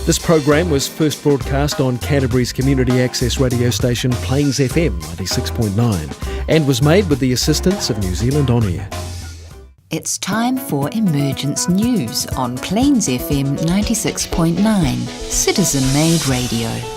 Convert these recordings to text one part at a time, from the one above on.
This program was first broadcast on Canterbury's community access radio station Plains FM 96.9 and was made with the assistance of New Zealand On Air. It's time for Emergence News on Plains FM 96.9, citizen-made radio.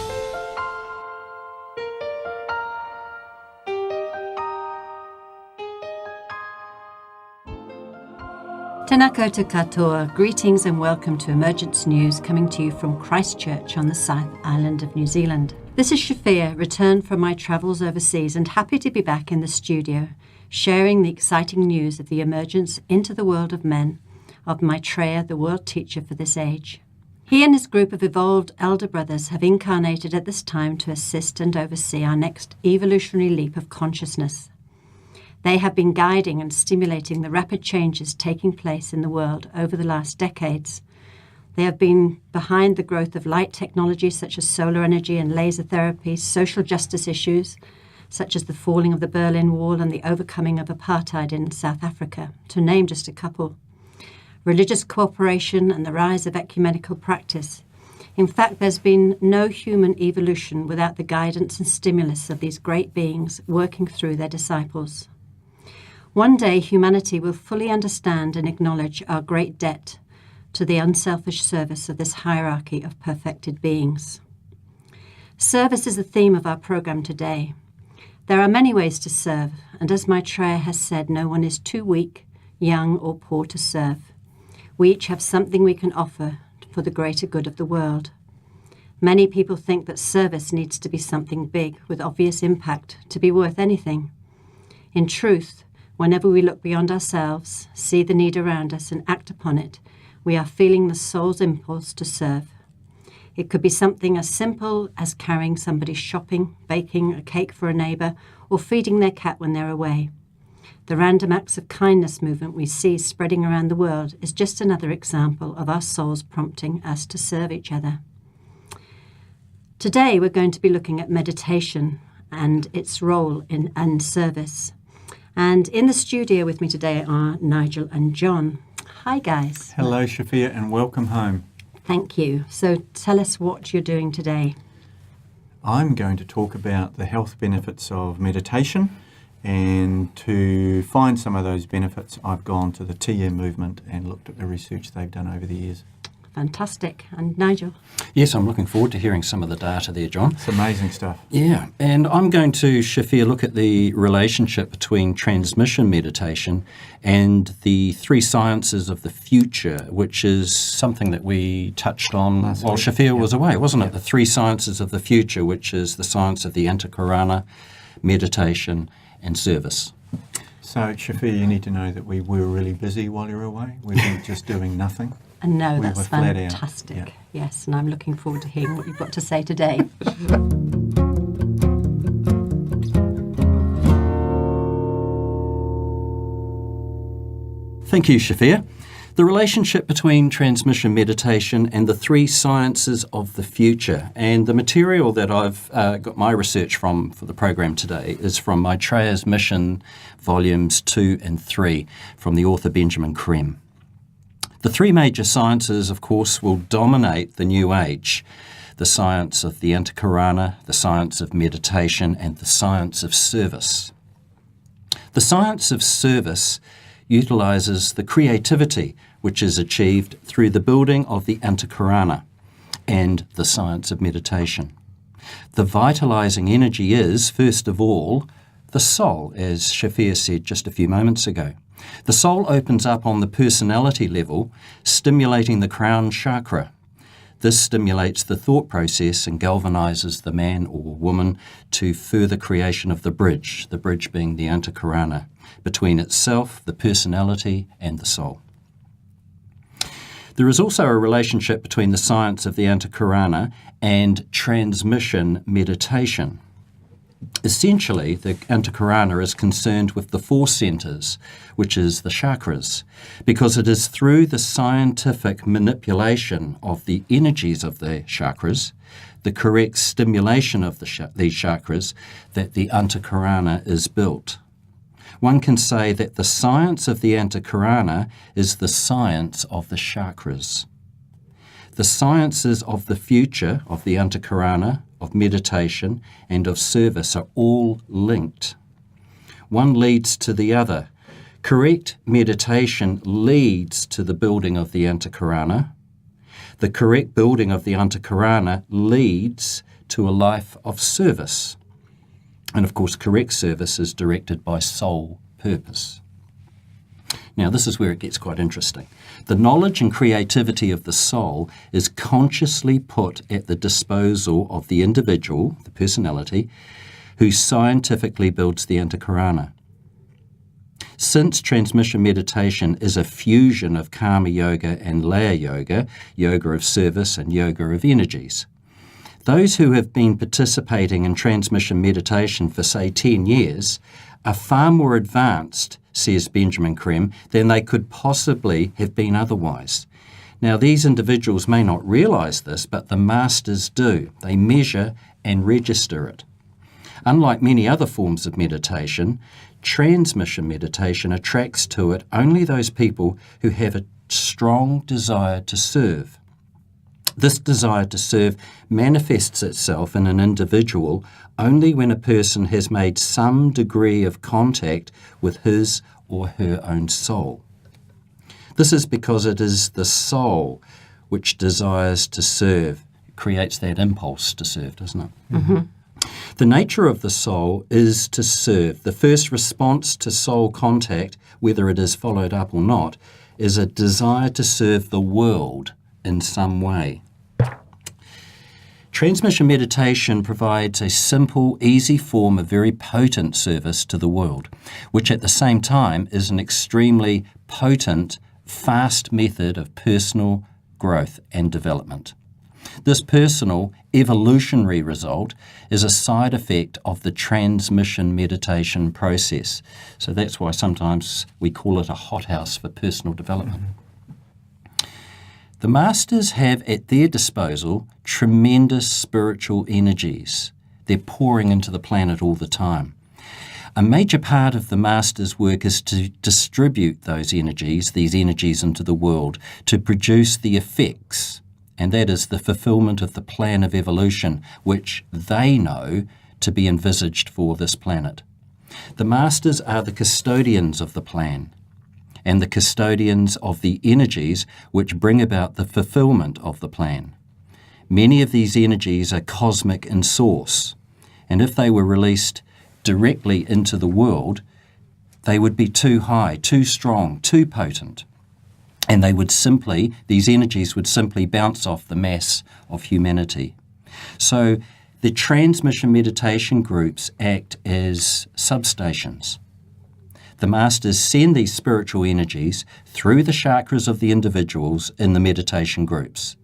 Tēnā koutou katoa, greetings and welcome to Emergence News coming to you from Christchurch on the South Island of New Zealand. This is Shafia, returned from my travels overseas and happy to be back in the studio, sharing the exciting news of the emergence into the world of men of Maitreya the World Teacher for this age. He and his group of evolved elder brothers have incarnated at this time to assist and oversee our next evolutionary leap of consciousness. They have been guiding and stimulating the rapid changes taking place in the world over the last decades. They have been behind the growth of light technologies such as solar energy and laser therapy, social justice issues such as the falling of the Berlin Wall and the overcoming of apartheid in South Africa, to name just a couple. Religious cooperation and the rise of ecumenical practice. In fact, there's been no human evolution without the guidance and stimulus of these great beings working through their disciples. One day, humanity will fully understand and acknowledge our great debt to the unselfish service of this hierarchy of perfected beings. Service is the theme of our program today. There are many ways to serve, and as Maitreya has said, no one is too weak, young, or poor to serve. We each have something we can offer for the greater good of the world. Many people think that service needs to be something big, with obvious impact, to be worth anything. In truth, whenever we look beyond ourselves, see the need around us and act upon it, we are feeling the soul's impulse to serve. It could be something as simple as carrying somebody shopping, baking a cake for a neighbour, or feeding their cat when they're away. The random acts of kindness movement we see spreading around the world is just another example of our souls prompting us to serve each other. Today we're going to be looking at meditation and its role in service. And in the studio with me today are Nigel and John. Hi, guys. Hello, Shafia, and welcome home. Thank you. So tell us what you're doing today. I'm going to talk about the health benefits of meditation, and to find some of those benefits, I've gone to the TM movement and looked at the research they've done over the years. Fantastic. And Nigel? Yes, I'm looking forward to hearing some of the data there, John. It's amazing stuff. Yeah, and I'm going to, Shafia, look at the relationship between transmission meditation and the three sciences of the future, which is something that we touched on while Shafia was away, wasn't it? The three sciences of the future, which is the science of the Antakarana, meditation, and service. So, Shafia, you need to know that we were really busy while you were away. We weren't just doing nothing. And no, We that's were flat out. fantastic. Yeah. Yes, and I'm looking forward to hearing what you've got to say today. Thank you, Shafia. The relationship between transmission meditation and the three sciences of the future. And the material that I've got my research from for the program today is from Maitreya's Mission, Volumes 2 and 3, from the author Benjamin Creme. The three major sciences, of course, will dominate the new age: the science of the Antakarana, the science of meditation, and the science of service. The science of service utilises the creativity which is achieved through the building of the Antakarana and the science of meditation. The vitalising energy is, first of all, the soul, as Shafia said just a few moments ago. The soul opens up on the personality level, stimulating the crown chakra. This stimulates the thought process and galvanizes the man or woman to further creation of the bridge being the Antakarana, between itself, the personality, and the soul. There is also a relationship between the science of the Antakarana and transmission meditation. Essentially, the Antakarana is concerned with the four centres, which is the chakras, because it is through the scientific manipulation of the energies of the chakras, the correct stimulation of these chakras, that the Antakarana is built. One can say that the science of the Antakarana is the science of the chakras. The sciences of the future, of the Antakarana, of meditation, and of service are all linked. One leads to the other. Correct meditation leads to the building of the Antakarana. The correct building of the Antakarana leads to a life of service. And of course, correct service is directed by soul purpose. Now, this is where it gets quite interesting. The knowledge and creativity of the soul is consciously put at the disposal of the individual, the personality, who scientifically builds the Antakarana. Since transmission meditation is a fusion of karma yoga and laya yoga, yoga of service and yoga of energies, those who have been participating in transmission meditation for, say, 10 years are far more advanced, says Benjamin Creme, than they could possibly have been otherwise. Now, these individuals may not realise this, but the masters do. They measure and register it. Unlike many other forms of meditation, transmission meditation attracts to it only those people who have a strong desire to serve. This desire to serve manifests itself in an individual only when a person has made some degree of contact with his or her own soul. This is because it is the soul which desires to serve. It creates that impulse to serve, doesn't it? Mm-hmm. The nature of the soul is to serve. The first response to soul contact, whether it is followed up or not, is a desire to serve the world in some way. Transmission meditation provides a simple, easy form of very potent service to the world, which at the same time is an extremely potent, fast method of personal growth and development. This personal, evolutionary result is a side effect of the transmission meditation process. So that's why sometimes we call it a hothouse for personal development. The masters have at their disposal tremendous spiritual energies. They're pouring into the planet all the time. A major part of the master's work is to distribute these energies into the world, to produce the effects, and that is the fulfillment of the plan of evolution, which they know to be envisaged for this planet. The masters are the custodians of the plan, and the custodians of the energies which bring about the fulfillment of the plan. Many of these energies are cosmic in source, and if they were released directly into the world, they would be too high, too strong, too potent, and these energies would simply bounce off the mass of humanity. So the transmission meditation groups act as substations. The masters send these spiritual energies through the chakras of the individuals in the meditation groups.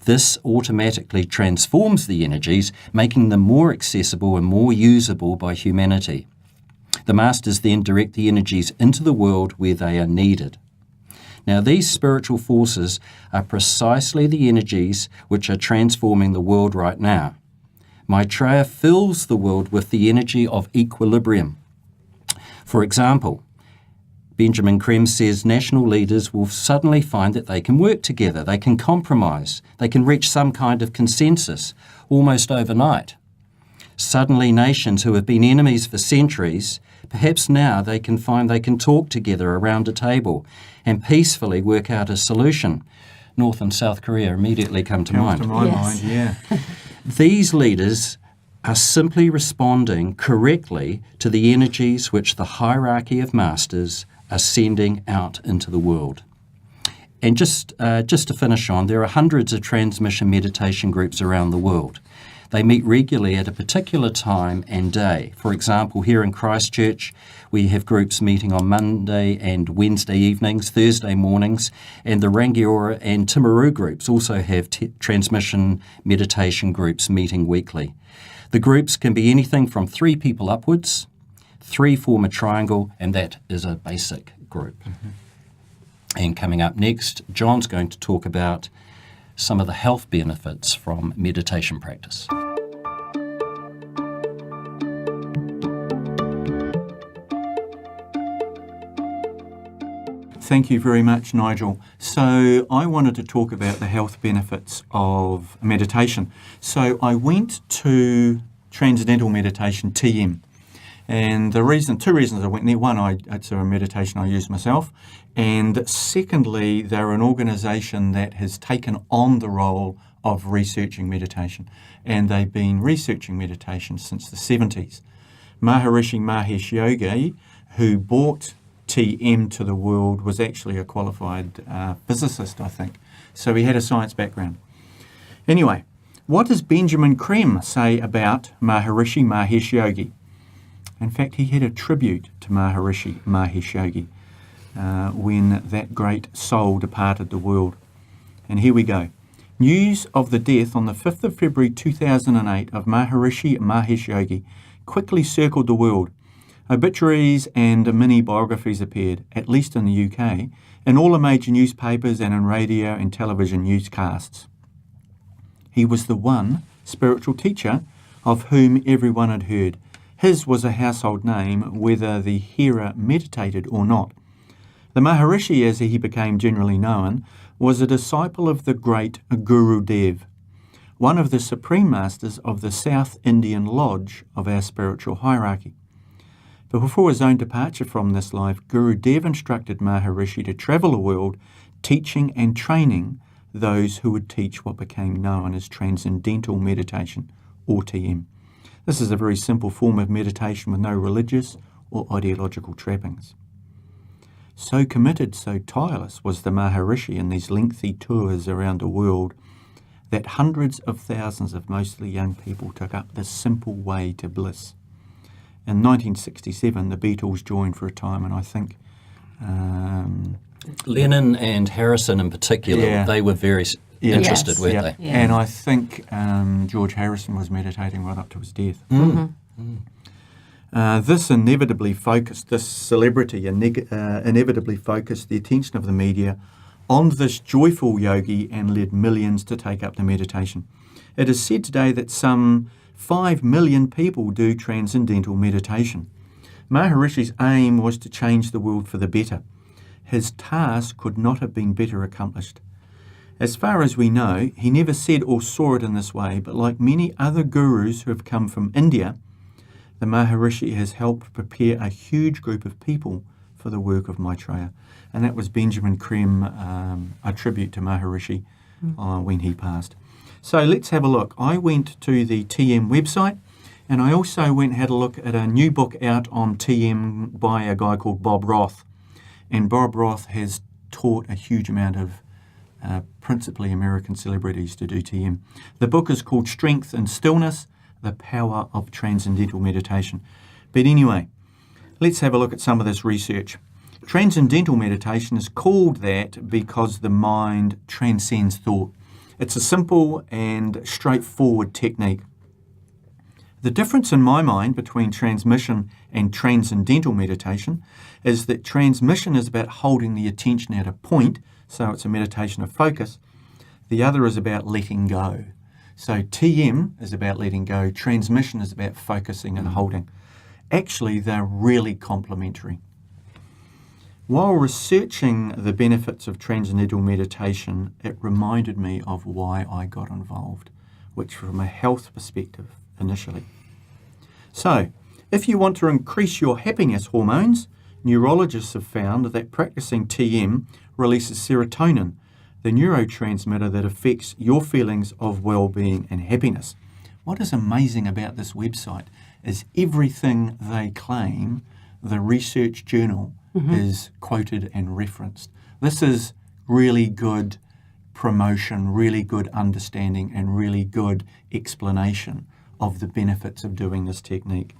This automatically transforms the energies, making them more accessible and more usable by humanity. The masters then direct the energies into the world where they are needed. Now, these spiritual forces are precisely the energies which are transforming the world right now. Maitreya fills the world with the energy of equilibrium. For example, Benjamin Creme says national leaders will suddenly find that they can work together, they can compromise, they can reach some kind of consensus almost overnight. Suddenly nations who have been enemies for centuries, perhaps now they can find they can talk together around a table and peacefully work out a solution. North and South Korea immediately come to mind. Mind, yeah. These leaders are simply responding correctly to the energies which the hierarchy of masters are sending out into the world. And just to finish on, there are hundreds of transmission meditation groups around the world. They meet regularly at a particular time and day. For example, here in Christchurch, we have groups meeting on Monday and Wednesday evenings, Thursday mornings, and the Rangiora and Timaru groups also have transmission meditation groups meeting weekly. The groups can be anything from 3 people upwards. 3 form a triangle, and that is a basic group. Mm-hmm. And coming up next, John's going to talk about some of the health benefits from meditation practice. Thank you very much, Nigel. So I wanted to talk about the health benefits of meditation. So I went to Transcendental Meditation, TM. And two reasons I went there. One, it's a meditation I use myself. And secondly, they're an organisation that has taken on the role of researching meditation. And they've been researching meditation since the 70s. Maharishi Mahesh Yogi, who brought TM to the world, was actually a qualified physicist, I think. So he had a science background. Anyway, what does Benjamin Creme say about Maharishi Mahesh Yogi? In fact, he had a tribute to Maharishi Mahesh Yogi when that great soul departed the world. And here we go. News of the death on the 5th of February 2008 of Maharishi Mahesh Yogi quickly circled the world. Obituaries and mini-biographies appeared, at least in the UK, in all the major newspapers and in radio and television newscasts. He was the one spiritual teacher of whom everyone had heard. His was a household name, whether the hearer meditated or not. The Maharishi, as he became generally known, was a disciple of the great Guru Dev, one of the supreme masters of the South Indian Lodge of our spiritual hierarchy. But before his own departure from this life, Guru Dev instructed Maharishi to travel the world, teaching and training those who would teach what became known as Transcendental Meditation, or TM. This is a very simple form of meditation with no religious or ideological trappings. So committed, so tireless was the Maharishi in these lengthy tours around the world that hundreds of thousands of mostly young people took up this simple way to bliss. In 1967, the Beatles joined for a time, and I think Lennon and Harrison in particular, they were very interested, weren't they? Yeah. And I think George Harrison was meditating right up to his death. This celebrity inevitably focused the attention of the media on this joyful yogi and led millions to take up the meditation. It is said today that some 5 million people do transcendental meditation. Maharishi's aim was to change the world for the better. His task could not have been better accomplished. As far as we know, he never said or saw it in this way, but like many other gurus who have come from India, the Maharishi has helped prepare a huge group of people for the work of Maitreya. And that was Benjamin Creme, a tribute to Maharishi when he passed. So let's have a look. I went to the TM website, and I also went and had a look at a new book out on TM by a guy called Bob Roth. And Bob Roth has taught a huge amount of principally American celebrities to do TM. The book is called Strength and Stillness, The Power of Transcendental Meditation. But anyway, let's have a look at some of this research. Transcendental meditation is called that because the mind transcends thought. It's a simple and straightforward technique. The difference in my mind between transmission and transcendental meditation is that transmission is about holding the attention at a point, so it's a meditation of focus. The other is about letting go. So TM is about letting go, transmission is about focusing and holding. Actually, they're really complementary. While researching the benefits of transcendental meditation, it reminded me of why I got involved, which from a health perspective initially. So, if you want to increase your happiness hormones, neurologists have found that practicing TM releases serotonin, the neurotransmitter that affects your feelings of well-being and happiness. What is amazing about this website is everything they claim, the research journal is quoted and referenced. This is really good promotion, really good understanding, and really good explanation of the benefits of doing this technique.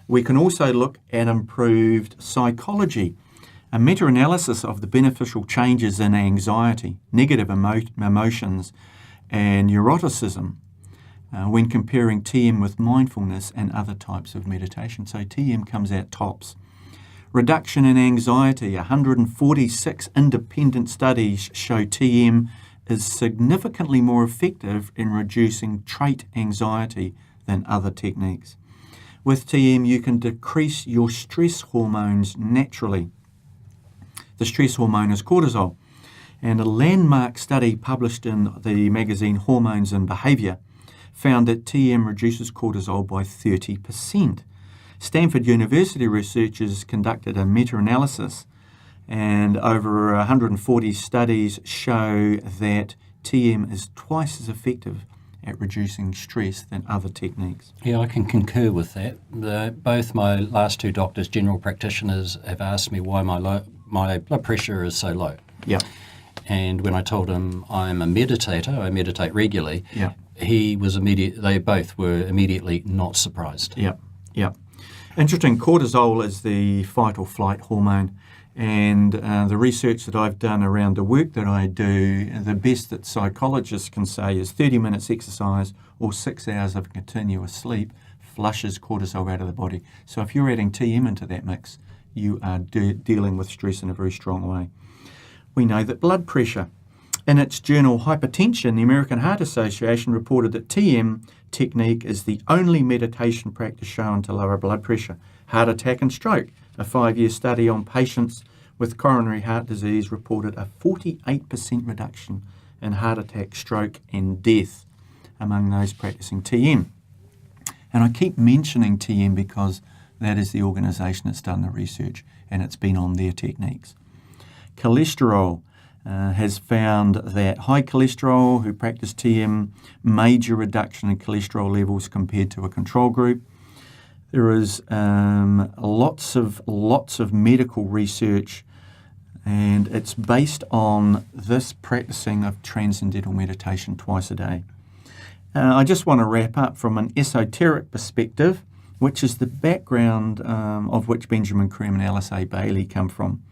We can also look at improved psychology. A meta-analysis of the beneficial changes in anxiety, negative emotions, and neuroticism when comparing TM with mindfulness and other types of meditation. So TM comes out tops. Reduction in anxiety. 146 independent studies show TM is significantly more effective in reducing trait anxiety than other techniques. With TM, you can decrease your stress hormones naturally. The stress hormone is cortisol. And a landmark study published in the magazine Hormones and Behaviour found that TM reduces cortisol by 30%. Stanford University researchers conducted a meta-analysis, and over 140 studies show that TM is twice as effective at reducing stress than other techniques. Yeah, I can concur with that. Both my last two doctors, general practitioners, have asked me why my blood pressure is so low. Yeah. And when I told him I'm a meditator, I meditate regularly, Yeah. they both were immediately not surprised. Yeah, yeah. Interesting, cortisol is the fight or flight hormone, and the research that I've done around the work that I do, the best that psychologists can say is 30 minutes exercise or 6 hours of continuous sleep flushes cortisol out of the body. So if you're adding TM into that mix, you are dealing with stress in a very strong way. We know that blood pressure. In its journal Hypertension, the American Heart Association reported that TM technique is the only meditation practice shown to lower blood pressure, heart attack and stroke. A 5-year study on patients with coronary heart disease reported a 48% reduction in heart attack, stroke and death among those practicing TM. And I keep mentioning TM because that is the organisation that's done the research and it's been on their techniques. Cholesterol has found that high cholesterol who practice TM, major reduction in cholesterol levels compared to a control group. There is lots of medical research, and it's based on this practicing of transcendental meditation twice a day. I just want to wrap up from an esoteric perspective, which is the background of which Benjamin Creme and Alice A. Bailey come from.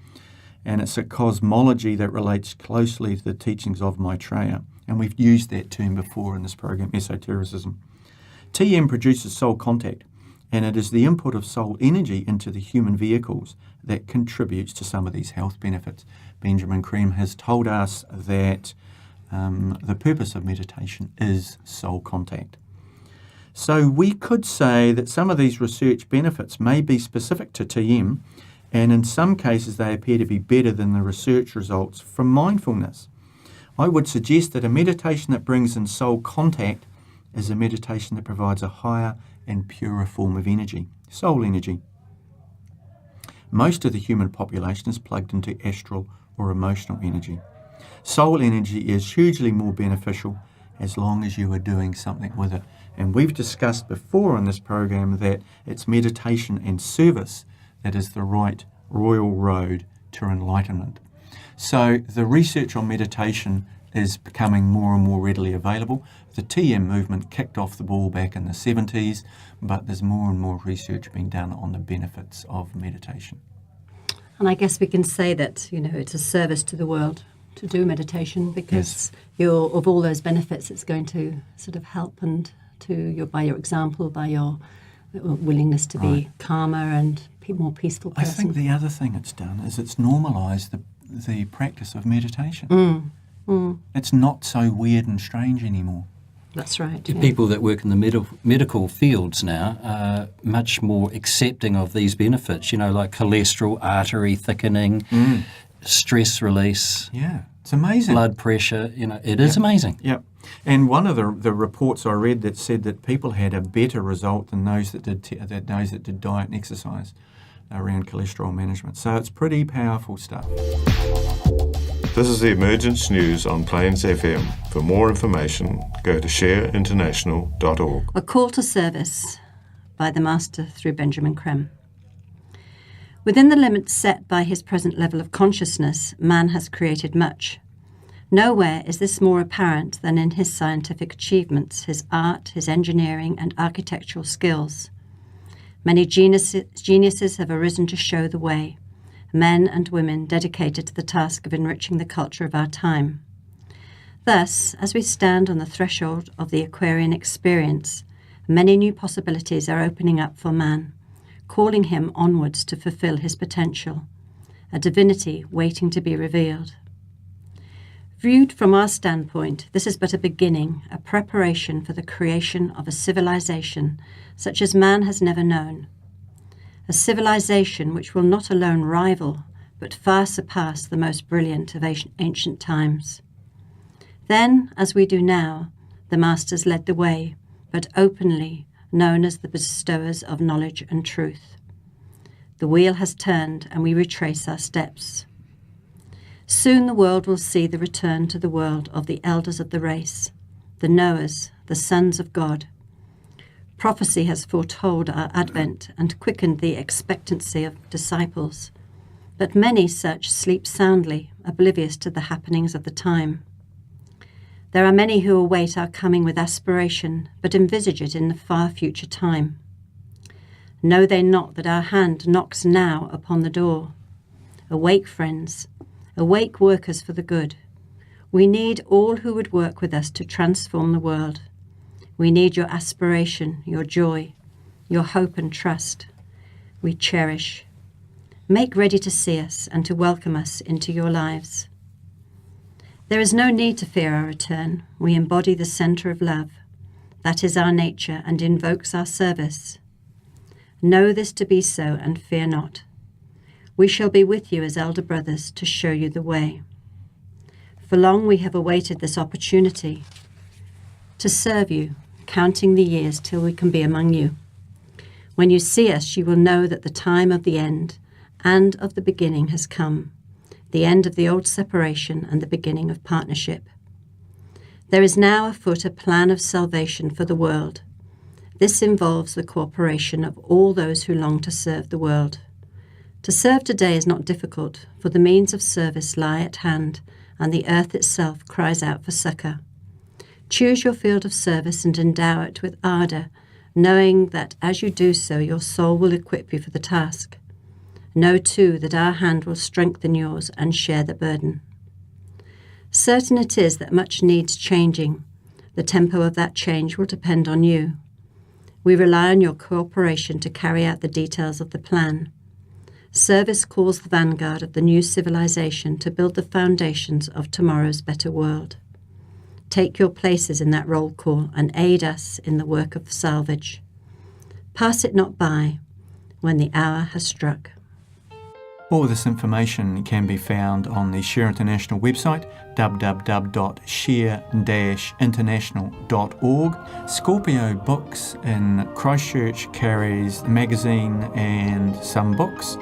And it's a cosmology that relates closely to the teachings of Maitreya. And we've used that term before in this program, esotericism. TM produces soul contact, and it is the input of soul energy into the human vehicles that contributes to some of these health benefits. Benjamin Creme has told us that the purpose of meditation is soul contact. So we could say that some of these research benefits may be specific to TM, and in some cases they appear to be better than the research results from mindfulness. I would suggest that a meditation that brings in soul contact is a meditation that provides a higher and purer form of energy, soul energy. Most of the human population is plugged into astral or emotional energy. Soul energy is hugely more beneficial as long as you are doing something with it. And we've discussed before in this program that it's meditation and service that is the right royal road to enlightenment. So the research on meditation is becoming more and more readily available. The TM movement kicked off the ball back in the 70s, but there's more and more research being done on the benefits of meditation. And I guess we can say that, it's a service to the world to do meditation, because of all those benefits, it's going to sort of help and by your example, by your willingness to be calmer and more peaceful person. I think the other thing it's done is it's normalised the practice of meditation. It's not so weird and strange anymore. That's right. People that work in the medical fields now are much more accepting of these benefits, like cholesterol, artery thickening, stress release. Yeah, it's amazing. Blood pressure, it is amazing. Yeah. And one of the reports I read that said that people had a better result than those that did diet and exercise around cholesterol management. So it's pretty powerful stuff. This is the Emergence News on Plains FM. For more information, go to shareinternational.org. A call to service by the Master through Benjamin Creme. Within the limits set by his present level of consciousness, man has created much. Nowhere is this more apparent than in his scientific achievements, his art, his engineering and architectural skills. Many geniuses have arisen to show the way, men and women dedicated to the task of enriching the culture of our time. Thus, as we stand on the threshold of the Aquarian experience, many new possibilities are opening up for man, calling him onwards to fulfill his potential, a divinity waiting to be revealed. Viewed from our standpoint, this is but a beginning, a preparation for the creation of a civilization such as man has never known. A civilization which will not alone rival, but far surpass the most brilliant of ancient times. Then, as we do now, the Masters led the way, but openly known as the bestowers of knowledge and truth. The wheel has turned and we retrace our steps. Soon the world will see the return to the world of the elders of the race, the knowers, the sons of God. Prophecy has foretold our advent and quickened the expectancy of disciples, but many such sleep soundly, oblivious to the happenings of the time. There are many who await our coming with aspiration, but envisage it in the far future time. Know they not that our hand knocks now upon the door? Awake, friends, awake, workers for the good. We need all who would work with us to transform the world. We need your aspiration, your joy, your hope and trust. We cherish. Make ready to see us and to welcome us into your lives. There is no need to fear our return. We embody the centre of love. That is our nature and invokes our service. Know this to be so and fear not. We shall be with you as elder brothers to show you the way. For long we have awaited this opportunity to serve you, counting the years till we can be among you. When you see us, you will know that the time of the end and of the beginning has come, the end of the old separation and the beginning of partnership. There is now afoot a plan of salvation for the world. This involves the cooperation of all those who long to serve the world. To serve today is not difficult, for the means of service lie at hand, and the earth itself cries out for succour. Choose your field of service and endow it with ardour, knowing that as you do so, your soul will equip you for the task. Know, too, that our hand will strengthen yours and share the burden. Certain it is that much needs changing. The tempo of that change will depend on you. We rely on your cooperation to carry out the details of the plan. Service calls the vanguard of the new civilization to build the foundations of tomorrow's better world. Take your places in that roll call and aid us in the work of salvage. Pass it not by when the hour has struck. All this information can be found on the Share International website, www.share-international.org. Scorpio Books in Christchurch carries the magazine and some books.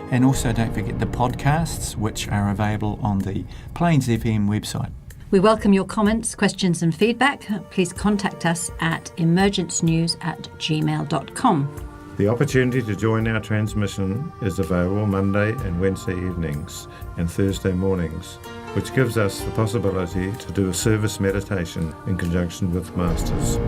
And also don't forget the podcasts, which are available on the Plains FM website. We welcome your comments, questions and feedback. Please contact us at emergencenews@gmail.com. The opportunity to join our transmission is available Monday and Wednesday evenings and Thursday mornings, which gives us the possibility to do a service meditation in conjunction with Masters.